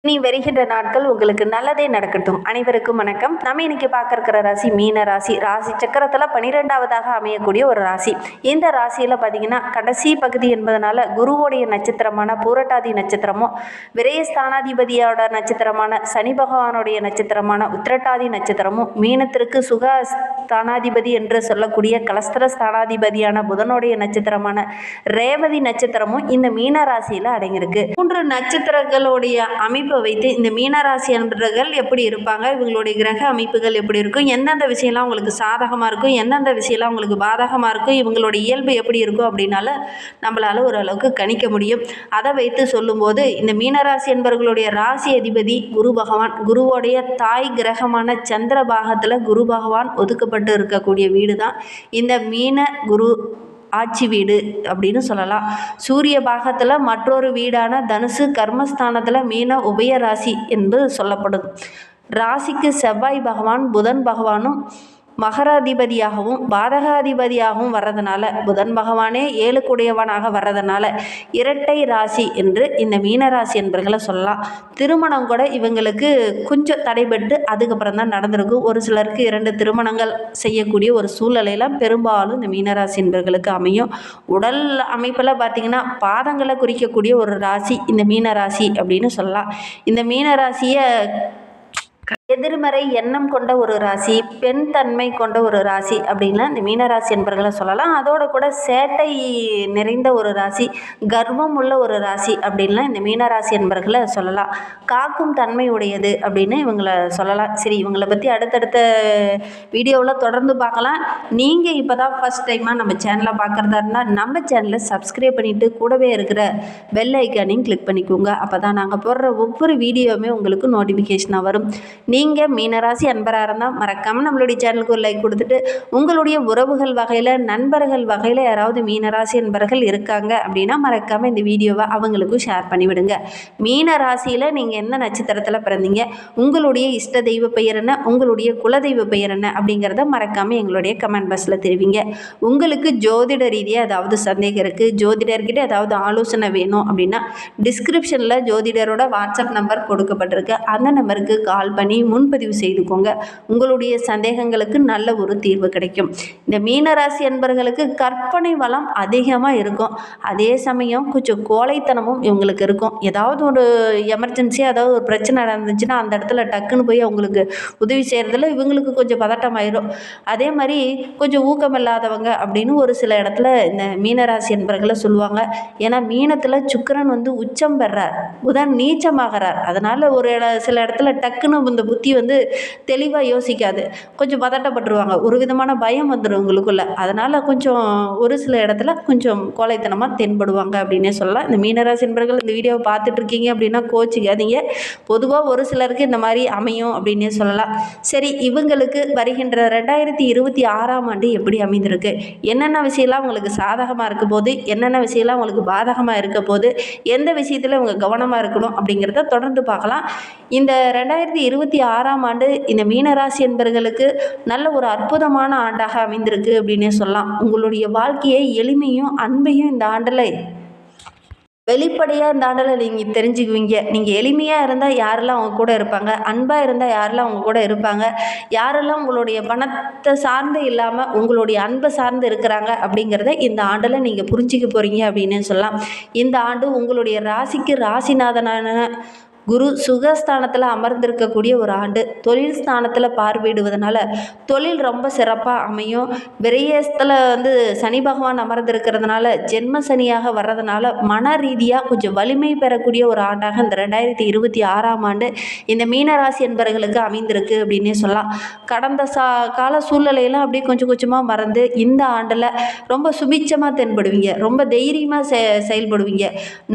நீ வருகின்ற நாட்கள் உங்களுக்கு நல்லதே நடக்கட்டும். அனைவருக்கும் வணக்கம். நம்ம இன்னைக்கு பார்க்க இருக்கிற ராசி மீன ராசி. ராசி சக்கரத்தில் 12வதாக அமையக்கூடிய ஒரு ராசி. இந்த ராசியில் பார்த்தீங்கன்னா கடைசி பகுதி என்பதனால குருவோடைய நட்சத்திரமான பூரட்டாதி நட்சத்திரமும், விரயஸ்தானாதிபதியோட நட்சத்திரமான சனி பகவானுடைய நட்சத்திரமான உத்திரட்டாதி நட்சத்திரமும், மீனத்திற்கு சுக ஸ்தானாதிபதி என்று சொல்லக்கூடிய கலஸ்திர ஸ்தானாதிபதியான புதனுடைய நட்சத்திரமான ரேவதி நட்சத்திரமும் இந்த மீன ராசியில் அடங்கியிருக்கு. 3 நட்சத்திரங்களுடைய அமைப்பு வைத்து இந்த மீனராசி அன்பர்கள் எப்படி இருப்பாங்க, இவங்களுடைய கிரக அமைப்புகள் எப்படி இருக்கும், எந்தெந்த விஷயம்லாம் உங்களுக்கு சாதகமாக இருக்கும், எந்தெந்த விஷயம்லாம் உங்களுக்கு பாதகமாக இருக்கும், இவங்களுடைய இயல்பு எப்படி இருக்கும் அப்படின்னால நம்மளால ஓரளவுக்கு கணிக்க முடியும். அதை வைத்து சொல்லும்போது இந்த மீனராசி என்பவர்களுடைய ராசி அதிபதி குரு பகவான். குருவோடைய தாய் கிரகமான சந்திர பாகத்தில் குரு பகவான் ஒதுக்கப்பட்டு இருக்கக்கூடிய வீடு தான் இந்த மீன குரு ஆட்சி வீடு அப்படின்னு சொல்லலாம். சூரிய பாகத்தில் மற்றொரு வீடான தனுசு கர்மஸ்தானத்தில் மீன உபய ராசி என்பது சொல்லப்படுது. ராசிக்கு செவ்வாய் பகவான் புதன் பகவானும் மகராதிபதியாகவும் பாதகாதிபதியாகவும் வர்றதுனால, புதன் பகவானே 7 வர்றதுனால இரட்டை ராசி என்று இந்த மீனராசி என்பர்களை சொல்லலாம். திருமணம் கூட இவங்களுக்கு கொஞ்சம் தடைபட்டு அதுக்கப்புறம் தான் நடந்திருக்கும். ஒரு சிலருக்கு 2 திருமணங்கள் செய்யக்கூடிய ஒரு சூழ்நிலையில் பெரும்பாலும் இந்த மீனராசி என்பர்களுக்கு அமையும். உடல் அமைப்பில் பார்த்திங்கன்னா பாதங்களை குறிக்கக்கூடிய ஒரு ராசி இந்த மீனராசி அப்படின்னு சொல்லலாம். இந்த மீனராசியை எதிர்மறை எண்ணம் கொண்ட ஒரு ராசி, பெண் தன்மை கொண்ட ஒரு ராசி அப்படின்னா இந்த மீனராசி என்பர்களை சொல்லலாம். அதோட கூட சேட்டை நிறைந்த ஒரு ராசி, கர்வம் உள்ள ஒரு ராசி அப்படின்லாம் இந்த மீனராசி என்பர்களை சொல்லலாம். காக்கும் தன்மை உடையது அப்படின்னு இவங்களை சொல்லலாம். சரி, இவங்களை பற்றி அடுத்தடுத்த வீடியோவில் தொடர்ந்து பார்க்கலாம். நீங்கள் இப்போ தான் ஃபஸ்ட் டைமாக நம்ம சேனலை பார்க்குறதா இருந்தால் நம்ம சேனலை சப்ஸ்கிரைப் பண்ணிவிட்டு கூடவே இருக்கிற பெல் ஐக்கானையும் கிளிக் பண்ணிக்கோங்க. அப்போ தான் நாங்கள் போடுற ஒவ்வொரு வீடியோவுமே உங்களுக்கு நோட்டிஃபிகேஷனாக வரும். நீங்கள் மீனராசி அன்பராக இருந்தால் மறக்காமல் நம்மளுடைய சேனலுக்கு ஒரு லைக் கொடுத்துட்டு, உங்களுடைய உறவுகள் வகையில் நண்பர்கள் வகையில் யாராவது மீனராசி அன்பர்கள் இருக்காங்க அப்படின்னா மறக்காமல் இந்த வீடியோவை அவங்களுக்கும் ஷேர் பண்ணிவிடுங்க. மீனராசியில் நீங்கள் எந்த நட்சத்திரத்தில் பிறந்தீங்க, உங்களுடைய இஷ்ட தெய்வ பெயர் என்ன, உங்களுடைய குலதெய்வ பெயர் என்ன அப்படிங்கிறத மறக்காமல் எங்களுடைய கமெண்ட் பாக்ஸில் தெரிவிங்க. உங்களுக்கு ஜோதிட ரீதியாக ஏதாவது சந்தேகம் இருக்குது, ஜோதிடர்கிட்ட ஏதாவது ஆலோசனை வேணும் அப்படின்னா டிஸ்கிரிப்ஷனில் ஜோதிடரோட வாட்ஸ்அப் நம்பர் கொடுக்கப்பட்டிருக்கு. அந்த நம்பருக்கு கால் பண்ணி முன்பதிவு செய்துக்கோங்க. உங்களுடைய சந்தேகங்களுக்கு நல்ல ஒரு தீர்வு கிடைக்கும். இந்த மீனராசி என்பவர்களுக்கு கற்பனை வளம் அதிகமாக இருக்கும். அதே சமயம் கொஞ்சம் கோழைத்தனமும் இவங்களுக்கு இருக்கும். ஏதாவது ஒரு எமர்ஜென்சியாக ஏதாவது ஒரு பிரச்சனை நடந்துச்சுன்னா அந்த இடத்துல டக்குன்னு போய் அவங்களுக்கு உதவி செய்கிறதுல இவங்களுக்கு கொஞ்சம் பதட்டமாயிடும். அதே மாதிரி கொஞ்சம் ஊக்கம் இல்லாதவங்க அப்படின்னு ஒரு சில இடத்துல இந்த மீனராசி என்பவர்களை சொல்லுவாங்க. ஏன்னா மீனத்தில் சுக்கிரன் உச்சம் பெறார், புதன் நீச்சமாகிறார். அதனால் சில இடத்துல டக்குன்னு இந்த புத்தி தெளிவாக யோசிக்காது, கொஞ்சம் பதட்டப்பட்டுருவாங்க, ஒரு விதமான பயம் வந்துடும் உங்களுக்குள்ள. அதனால் கொஞ்சம் ஒரு சில இடத்துல கொஞ்சம் கோழைத்தனமாக தென்படுவாங்க அப்படின்னே சொல்லலாம். இந்த மீனராசி என்பவர்கள் இந்த வீடியோவை பார்த்துட்டு இருக்கீங்க அப்படின்னா கோச்சிக்காதீங்க. பொதுவாக ஒரு சிலருக்கு இந்த மாதிரி அமையும் அப்படின்னே சொல்லலாம். சரி, இவங்களுக்கு வருகின்ற 2026ஆம் ஆண்டு எப்படி அமைந்திருக்கு, என்னென்ன விஷயம்லாம் உங்களுக்கு சாதகமாக இருக்க போது, என்னென்ன விஷயம்லாம் உங்களுக்கு பாதகமாக இருக்க போது, எந்த விஷயத்தில் இவங்க கவனமாக இருக்கணும் அப்படிங்கிறத தொடர்ந்து பார்க்கலாம். இந்த 2026ஆம் ஆண்டு இந்த மீனராசி என்பவர்களுக்கு நல்ல ஒரு அற்புதமான ஆண்டாக அமைந்திருக்கு அப்படின்னே சொல்லலாம். உங்களுடைய வாழ்க்கையை எளிமையும் அன்பையும் இந்த ஆண்டில் வெளிப்படையாக இந்த ஆண்டில் நீங்கள் தெரிஞ்சுக்குவீங்க. நீங்கள் எளிமையாக இருந்தால் யாரெல்லாம் அவங்க கூட இருப்பாங்க, அன்பாக இருந்தால் யாரெல்லாம் அவங்க கூட இருப்பாங்க, யாரெல்லாம் உங்களுடைய பணத்தை சார்ந்து இல்லாமல் உங்களுடைய அன்பை சார்ந்து இருக்கிறாங்க அப்படிங்கிறத இந்த ஆண்டில் நீங்கள் புரிஞ்சிக்க போகிறீங்க அப்படின்னு சொல்லலாம். இந்த ஆண்டு உங்களுடைய ராசிக்கு ராசிநாதனான குரு சுகஸ்தானத்தில் அமர்ந்திருக்கக்கூடிய ஒரு ஆண்டு. தொழில் ஸ்தானத்தில் பார்வையிடுவதனால தொழில் ரொம்ப சிறப்பாக அமையும். விரயத்தில் சனி பகவான் அமர்ந்திருக்கிறதுனால ஜென்ம சனியாக வர்றதுனால மன ரீதியாக கொஞ்சம் வலிமை பெறக்கூடிய ஒரு ஆண்டாக இந்த 2026ஆம் ஆண்டு இந்த மீனராசி என்பவர்களுக்கு அமைந்திருக்கு அப்படின்னே சொல்லலாம். கடந்த கால சூழ்நிலையெல்லாம் அப்படியே கொஞ்சம் கொஞ்சமாக மறந்து இந்த ஆண்டில் ரொம்ப சுபிட்சமாக தென்படுவீங்க, ரொம்ப தைரியமாக செயல்படுவீங்க.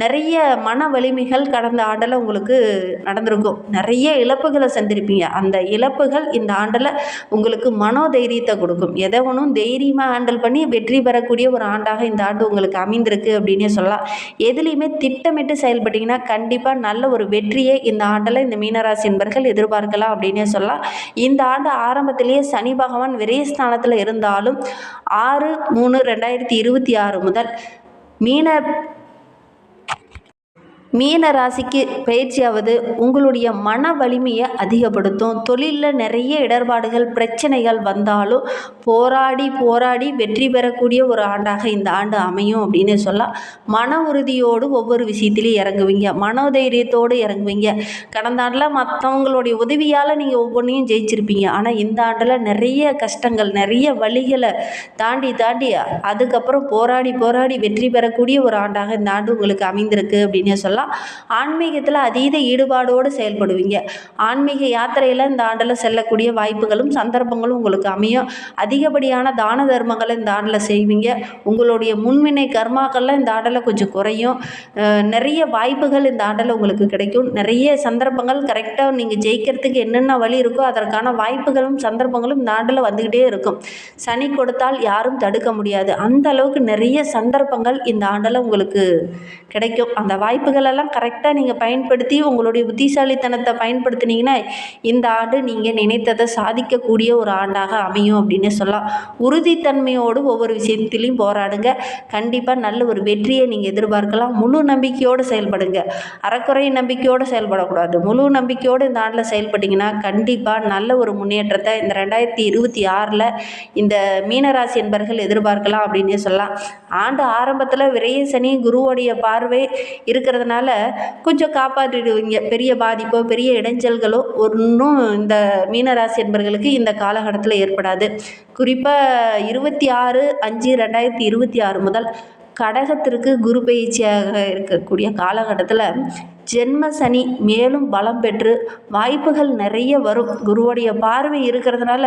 நிறைய மன வலிமைகள் கடந்த ஆண்டில் உங்களுக்கு நடந்திருக்கும். நிறைய இழப்புகளை சந்திருப்பீங்க. அந்த இழப்புகள் இந்த ஆண்டில் உங்களுக்கு மனோதைரியத்தை கொடுக்கும். எதை ஒன்றும் தைரியமாக ஹேண்டில் பண்ணி வெற்றி பெறக்கூடிய ஒரு ஆண்டாக இந்த ஆண்டு உங்களுக்கு அமைந்திருக்கு அப்படின்னே சொல்லலாம். எதுலேயுமே திட்டமிட்டு செயல்பட்டீங்கன்னா கண்டிப்பாக நல்ல ஒரு வெற்றியை இந்த ஆண்டில் இந்த மீனராசி என்பர்கள் எதிர்பார்க்கலாம் அப்படின்னே சொல்லலாம். இந்த ஆண்டு ஆரம்பத்திலேயே சனி பகவான் விரயஸ்தானத்தில் இருந்தாலும் 6/3/2026 முதல் மீன ராசிக்கு பயிற்சியாவது உங்களுடைய மன வலிமையை அதிகப்படுத்தும். தொழிலில் நிறைய இடர்பாடுகள் பிரச்சனைகள் வந்தாலும் போராடி போராடி வெற்றி பெறக்கூடிய ஒரு ஆண்டாக இந்த ஆண்டு அமையும் அப்படின்னு சொல்லலாம். மன உறுதியோடு ஒவ்வொரு விஷயத்திலையும் இறங்குவீங்க, மனோதைரியத்தோடு இறங்குவீங்க. கடந்த ஆண்டில் மற்றவங்களுடைய உதவியால் நீங்கள் ஒவ்வொன்றையும் ஜெயிச்சிருப்பீங்க. ஆனால் இந்த ஆண்டில் நிறைய கஷ்டங்கள் நிறைய வழிகளை தாண்டி தாண்டி அதுக்கப்புறம் போராடி போராடி வெற்றி பெறக்கூடிய ஒரு ஆண்டாக இந்த ஆண்டு உங்களுக்கு அமைந்திருக்கு அப்படின்னு சொல்லலாம். ஆன்மீகத்தில் அதீத ஈடுபாடோடு செயல்படுவீங்க. ஆன்மீக யாத்திரையில் இந்த ஆண்டில் செல்லக்கூடிய வாய்ப்புகளும் சந்தர்ப்பங்களும் உங்களுக்கு அமையும். அதிகப்படியான தான தர்மங்களை இந்த ஆண்டில் செய்வீங்க. உங்களுடைய முன்வினை கர்மாக்கள்லாம் இந்த ஆண்டில் கொஞ்சம் குறையும். நிறைய வாய்ப்புகள் இந்த ஆண்டில் உங்களுக்கு கிடைக்கும். நிறைய சந்தர்ப்பங்கள் கரெக்டாக நீங்கள் ஜெயிக்கிறதுக்கு என்னென்ன வழி இருக்கோ அதற்கான வாய்ப்புகளும் சந்தர்ப்பங்களும் இந்த ஆண்டில் வந்துக்கிட்டே இருக்கும். சனி கொடுத்தால் யாரும் தடுக்க முடியாது. அந்த அளவுக்கு நிறைய சந்தர்ப்பங்கள் இந்த ஆண்டில் உங்களுக்கு கிடைக்கும். அந்த வாய்ப்புகளெல்லாம் கரெக்டாக நீங்கள் பயன்படுத்தி உங்களுடைய புத்திசாலித்தனத்தை பயன்படுத்தினீங்கன்னா இந்த ஆண்டு நீங்கள் நினைத்ததை சாதிக்கக்கூடிய ஒரு ஆண்டாக அமையும் அப்படின்னு சொல்லலாம். உறுதித்தன்மையோடு ஒவ்வொரு விஷயத்திலையும் போராடுங்க. கண்டிப்பாக நல்ல ஒரு வெற்றியை நீங்கள் எதிர்பார்க்கலாம். முழு நம்பிக்கையோடு செயல்படுங்க. அறக்குறை நம்பிக்கையோடு செயல்படக்கூடாது. முழு நம்பிக்கையோடு இந்த ஆண்டில் செயல்பட்டிங்கன்னா கண்டிப்பாக நல்ல ஒரு முன்னேற்றத்தை இந்த 2026 இந்த மீனராசி என்பர்கள் எதிர்பார்க்கலாம் அப்படின்னே சொல்லலாம். ஆண்டு ஆரம்பத்தில் விரைய சனி குருவோடைய பார்வை இருக்கிறதுனால கொஞ்சம் காப்பாற்றிடுவீங்க. பெரிய பாதிப்போ பெரிய இடைஞ்சல்களோ ஒன்றும் இந்த மீனராசி என்பர்களுக்கு இந்த காலகட்டத்தில் ஏற்படாது. குறிப்பாக 26/5/2026 முதல் கடகத்திற்கு குரு பயிற்சியாக இருக்கக்கூடிய காலகட்டத்தில் ஜென்ம சனி மேலும் பலம் பெற்று வாய்ப்புகள் நிறைய வரும். குருவுடைய பார்வை இருக்கிறதுனால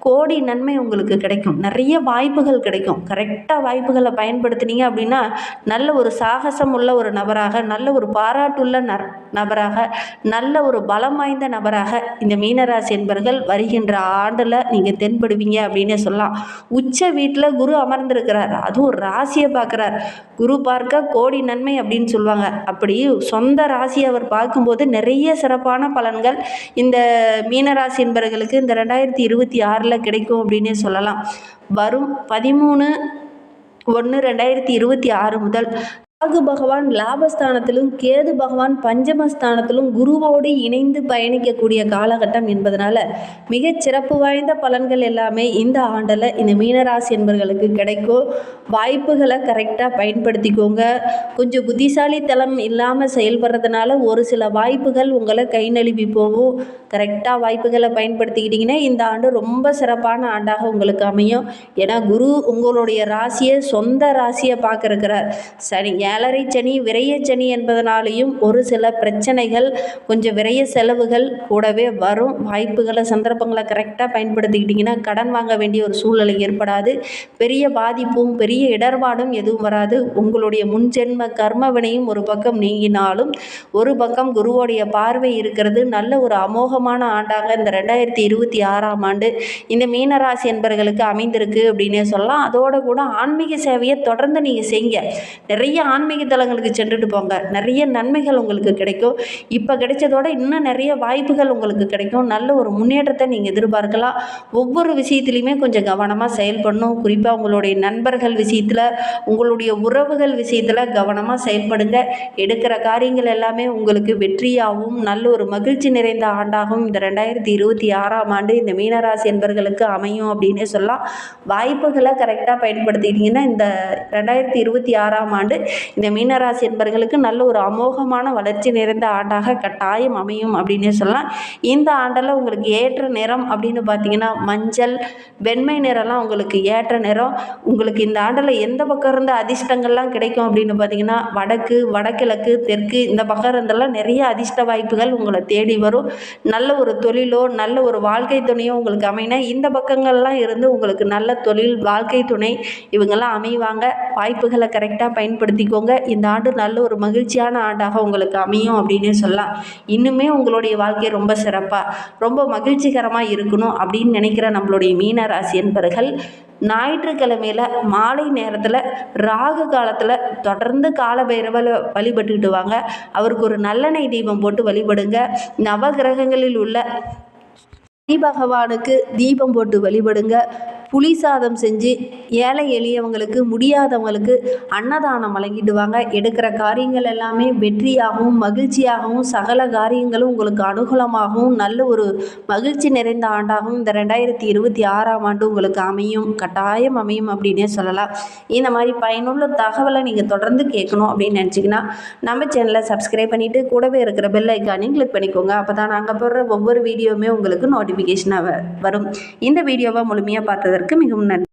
கோடி நன்மை உங்களுக்கு கிடைக்கும். நிறைய வாய்ப்புகள் கிடைக்கும். கரெக்டாக வாய்ப்புகளை பயன்படுத்தினீங்க அப்படின்னா நல்ல ஒரு சாகசம் உள்ள ஒரு நபராக, நல்ல ஒரு பாராட்டுள்ள நபராக, நல்ல ஒரு பலம் வாய்ந்த நபராக இந்த மீனராசி என்பர்கள் வருகின்ற ஆண்டில் நீங்கள் தென்படுவீங்க அப்படின்னே சொல்லலாம். உச்ச வீட்டில் குரு அமர்ந்திருக்கிறார். அதுவும் ராசியை பார்க்குறார். குரு பார்க்க கோடி நன்மை அப்படின்னு சொல்லுவாங்க. அப்படி சொந்த ராசியை அவர் பார்க்கும்போது நிறைய சிறப்பான பலன்கள் இந்த மீனராசி என்பவர்களுக்கு இந்த 2026 கிடைக்கும் அப்படின்னே சொல்லலாம். வரும் 13/1/2026 முதல் ராகு பகவான் லாபஸ்தானத்திலும் கேது பகவான் பஞ்சமஸ்தானத்திலும் குருவோடு இணைந்து பயணிக்கக்கூடிய காலகட்டம் என்பதனால மிகச் சிறப்பு வாய்ந்த பலன்கள் எல்லாமே இந்த ஆண்டில் இந்த மீனராசி என்பவர்களுக்கு கிடைக்கும். வாய்ப்புகளை கரெக்டாக பயன்படுத்திக்கோங்க. கொஞ்சம் புத்திசாலித்தனம் இல்லாமல் செயல்படுறதுனால ஒரு சில வாய்ப்புகள் உங்களை கை நழுவி போகும். கரெக்டாக வாய்ப்புகளை பயன்படுத்திக்கிட்டிங்கன்னா இந்த ஆண்டு ரொம்ப சிறப்பான ஆண்டாக உங்களுக்கு அமையும். ஏன்னா குரு உங்களுடைய ராசியை சொந்த ராசியை பார்க்குறார். சரி, ஏழரை சனி விரைய சனி என்பதனாலேயும் ஒரு சில பிரச்சனைகள் கொஞ்சம் விரைய செலவுகள் கூடவே வரும். வாய்ப்புகளை சந்தர்ப்பங்களை கரெக்டாக பயன்படுத்திக்கிட்டிங்கன்னா கடன் வாங்க வேண்டிய ஒரு சூழ்நிலை ஏற்படாது. பெரிய பாதிப்பும் பெரிய இடர்பாடும் எதுவும் வராது. உங்களுடைய முன்ஜென்ம கர்மவினையும் ஒரு பக்கம் நீங்கினாலும் ஒரு பக்கம் குருவோடைய பார்வை இருக்கிறது. நல்ல ஒரு அமோகமான ஆண்டாக இந்த 2026 ஆண்டு இந்த மீனராசி என்பவர்களுக்கு அமைந்திருக்கு அப்படின்னே சொல்லலாம். அதோடு கூட ஆன்மீக சேவையை தொடர்ந்து நீங்கள் செய்யுங்க. நிறைய ஆன்மீக தலங்களுக்கு சென்றுட்டு போங்க. நிறைய நன்மைகள் உங்களுக்கு கிடைக்கும். இப்போ கிடைச்சதோட இன்னும் நிறைய வாய்ப்புகள் உங்களுக்கு கிடைக்கும். நல்ல ஒரு முன்னேற்றத்தை நீங்கள் எதிர்பார்க்கலாம். ஒவ்வொரு விஷயத்துலையுமே கொஞ்சம் கவனமாக செயல்படணும். குறிப்பாக உங்களுடைய நண்பர்கள் விஷயத்தில், உங்களுடைய உறவுகள் விஷயத்தில் கவனமாக செயல்படுங்க. எடுக்கிற காரியங்கள் எல்லாமே உங்களுக்கு வெற்றியாகவும் நல்ல ஒரு மகிழ்ச்சி நிறைந்த ஆண்டாகவும் இந்த 2026 ஆண்டு இந்த மீனராசி என்பவர்களுக்கு அமையும் அப்படின்னே சொல்லலாம். வாய்ப்புகளை கரெக்டாக பயன்படுத்திக்கிட்டிங்கன்னா இந்த 2026 ஆண்டு இந்த மீனராசி என்பவர்களுக்கு நல்ல ஒரு அமோகமான வளர்ச்சி நிறைந்த ஆண்டாக கட்டாயம் அமையும் அப்படின்னே சொல்லலாம். இந்த ஆண்டில் உங்களுக்கு ஏற்ற நிறம் அப்படின்னு பார்த்தீங்கன்னா மஞ்சள் வெண்மை நிறம்லாம் உங்களுக்கு ஏற்ற நிறம். உங்களுக்கு இந்த ஆண்டில் எந்த பக்கம் இருந்து அதிர்ஷ்டங்கள்லாம் கிடைக்கும் அப்படின்னு பார்த்தீங்கன்னா வடக்கு, வடகிழக்கு, தெற்கு இந்த பக்கம் இருந்தெல்லாம் நிறைய அதிர்ஷ்ட வாய்ப்புகள் உங்களை தேடி வரும். நல்ல ஒரு தொழிலோ நல்ல ஒரு வாழ்க்கை துணையோ உங்களுக்கு அமையினா இந்த பக்கங்கள்லாம் இருந்து உங்களுக்கு நல்ல தொழில் வாழ்க்கை துணை இவங்கெல்லாம் அமைவாங்க. வாய்ப்புகளை கரெக்டாக பயன்படுத்திக்கோங்க. இந்த ஆண்டு நல்ல ஒரு மகிழ்ச்சியான ஆண்டாக உங்களுக்கு அமையும் அப்படின்னே சொல்லலாம். இன்னுமே உங்களுடைய வாழ்க்கை ரொம்ப சிறப்பாக ரொம்ப மகிழ்ச்சிகரமாக இருக்கணும் அப்படின்னு நினைக்கிற நம்மளுடைய மீனராசி என்பவர்கள் ஞாயிற்றுக்கிழமையில் மாலை நேரத்தில் ராகு காலத்தில் தொடர்ந்து காலபைரவரை வழிபட்டுக்கிட்டு வாங்க. அவருக்கு ஒரு நல்லெண்ணெய் தீபம் போட்டு வழிபடுங்க. நவகிரகங்களில் உள்ள பகவானுக்கு தீபம் போட்டு வழிபடுங்க. புளி சாதம் செஞ்சு ஏழை எளியவங்களுக்கு முடியாதவங்களுக்கு அன்னதானம் வழங்கிடுவாங்க. எடுக்கிற காரியங்கள் எல்லாமே வெற்றியாகவும் மகிழ்ச்சியாகவும் சகல காரியங்களும் உங்களுக்கு அனுகூலமாகவும் நல்ல ஒரு மகிழ்ச்சி நிறைந்த ஆண்டாகவும் இந்த 2026ஆம் ஆண்டு உங்களுக்கு அமையும், கட்டாயம் அமையும் அப்படின்னே சொல்லலாம். இந்த மாதிரி பயனுள்ள தகவலை நீங்கள் தொடர்ந்து கேட்கணும் அப்படின்னு நினச்சிங்கன்னா நம்ம சேனலை சப்ஸ்கிரைப் பண்ணிவிட்டு கூடவே இருக்கிற பெல் ஐக்கானையும் கிளிக் பண்ணிக்கோங்க. அப்போ தான் நாங்கள் போடுற ஒவ்வொரு வீடியோவுமே உங்களுக்கு நோட்டிஃபிகேஷனாக வரும். இந்த வீடியோவை முழுமையாக பார்த்ததற்கு மிகவும் நன்றி.